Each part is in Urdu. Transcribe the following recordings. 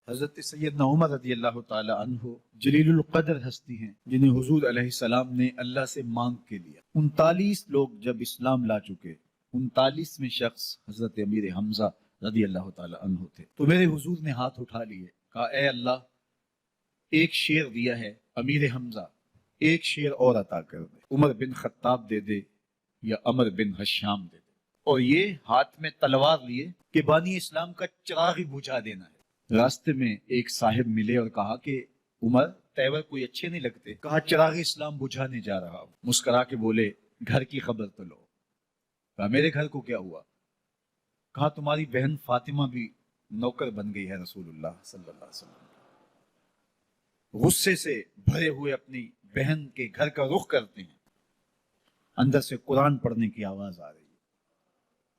حضرت سیدنا عمر رضی اللہ تعالی عنہ جلیل القدر ہستی ہیں جنہیں حضور علیہ السلام نے اللہ سے مانگ کے لیا۔ 39 لوگ جب اسلام لا چکے، 39ویں شخص حضرت امیر حمزہ رضی اللہ تعالی عنہ تھے۔ تو میرے حضور نے ہاتھ اٹھا لیے، کہا اے اللہ، ایک شیر دیا ہے امیر حمزہ، ایک شیر اور عطا کر دے، عمر بن خطاب دے دے یا عمر بن حشام دے دے۔ اور یہ ہاتھ میں تلوار لیے کہ بانی اسلام کا چراغ ہی بجھا دینا ہے۔ راستے میں ایک صاحب ملے اور کہا کہ عمر تیور کوئی اچھے نہیں لگتے، کہا چراغ اسلام بجھانے جا رہا ہوں۔ مسکرا کے بولے گھر کی خبر تو لو۔ کہا میرے گھر کو کیا ہوا؟ کہا تمہاری بہن فاطمہ بھی نوکر بن گئی ہے رسول اللہ صلی اللہ علیہ وسلم۔ غصے سے بھرے ہوئے اپنی بہن کے گھر کا رخ کرتے ہیں، اندر سے قرآن پڑھنے کی آواز آ رہی ہے،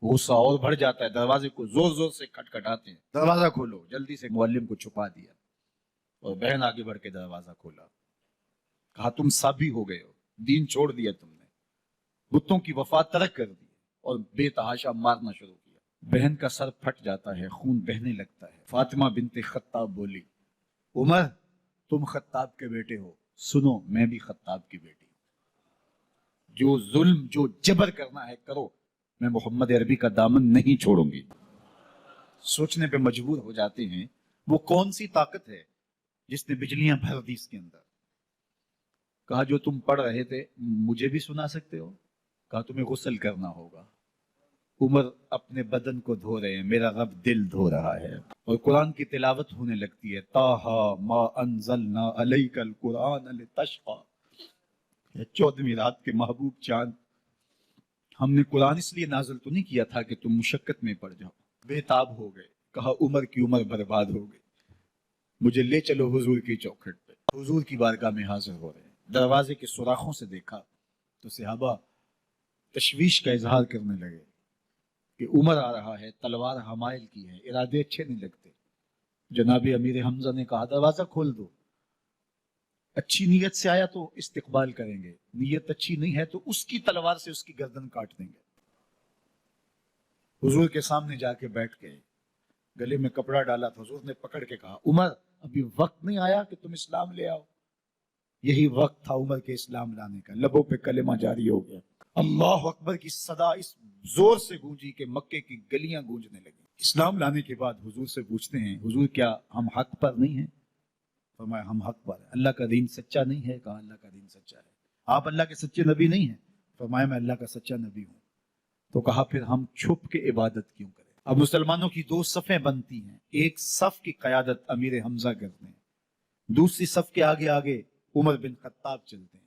غصہ اور بڑھ جاتا ہے، دروازے کو زور زور سے کھٹکھٹاتے ہیں، دروازہ کھولو، جلدی سے معلم کو چھپا دیا اور بہن آگے بڑھ کے دروازہ کھولا۔ کہا تم سابی ہو گئے ہو، دین چھوڑ دیا تم نے، بتوں کی وفا ترک کر دی اور بے تحاشا مارنا شروع کیا۔ بہن کا سر پھٹ جاتا ہے، خون بہنے لگتا ہے۔ فاطمہ بنت خطاب بولی عمر تم خطاب کے بیٹے ہو، سنو میں بھی خطاب کی بیٹی ہوں، جو ظلم جو جبر کرنا ہے کرو، میں محمد عربی کا دامن نہیں چھوڑوں گی۔ سوچنے پہ مجبور ہو جاتے ہیں وہ کون سی طاقت ہے جس نے بجلیاں بھر دی اس کے اندر۔ کہا جو تم پڑھ رہے تھے مجھے بھی سنا سکتے ہو؟ کہا تمہیں غسل کرنا ہوگا۔ عمر اپنے بدن کو دھو رہے ہیں، میرا رب دل دھو رہا ہے، اور قرآن کی تلاوت ہونے لگتی ہے۔ طٰہٰ ما انزلنا علیک القرآن لتشقیٰ، 14ویں رات کے محبوب چاند، ہم نے قرآن اس لیے نازل تو نہیں کیا تھا کہ تم مشقت میں پڑ جاؤ۔ بے تاب ہو گئے، کہا عمر کی عمر برباد ہو گئی، مجھے لے چلو حضور کی چوکھٹ پہ۔ حضور کی بارگاہ میں حاضر ہو رہے ہیں، دروازے کے سوراخوں سے دیکھا تو صحابہ تشویش کا اظہار کرنے لگے کہ عمر آ رہا ہے، تلوار حمائل کی ہے، ارادے اچھے نہیں لگتے۔ جناب امیر حمزہ نے کہا دروازہ کھول دو، اچھی نیت سے آیا تو استقبال کریں گے، نیت اچھی نہیں ہے تو اس کی تلوار سے اس کی گردن کاٹ دیں گے۔ حضور کے سامنے جا کے بیٹھ گئے، گلے میں کپڑا ڈالا تو حضور نے پکڑ کے کہا عمر ابھی وقت نہیں آیا کہ تم اسلام لے آؤ؟ یہی وقت تھا عمر کے اسلام لانے کا۔ لبوں پہ کلمہ جاری ہو گیا، اللہ اکبر کی صدا اس زور سے گونجی کہ مکے کی گلیاں گونجنے لگی۔ اسلام لانے کے بعد حضور سے پوچھتے ہیں حضور کیا ہم حق پر نہیں ہیں؟ فرمایا ہم حق پر ہیں۔ اللہ کا دین سچا نہیں ہے؟ کہا اللہ کا دین سچا ہے۔ آپ اللہ کے سچے نبی نہیں ہیں؟ فرمایا میں اللہ کا سچا نبی ہوں۔ تو کہا پھر ہم چھپ کے عبادت کیوں کریں؟ اب مسلمانوں کی دو صفیں بنتی ہیں، ایک صف کی قیادت امیر حمزہ کرتے ہیں، دوسری صف کے آگے آگے عمر بن خطاب چلتے ہیں۔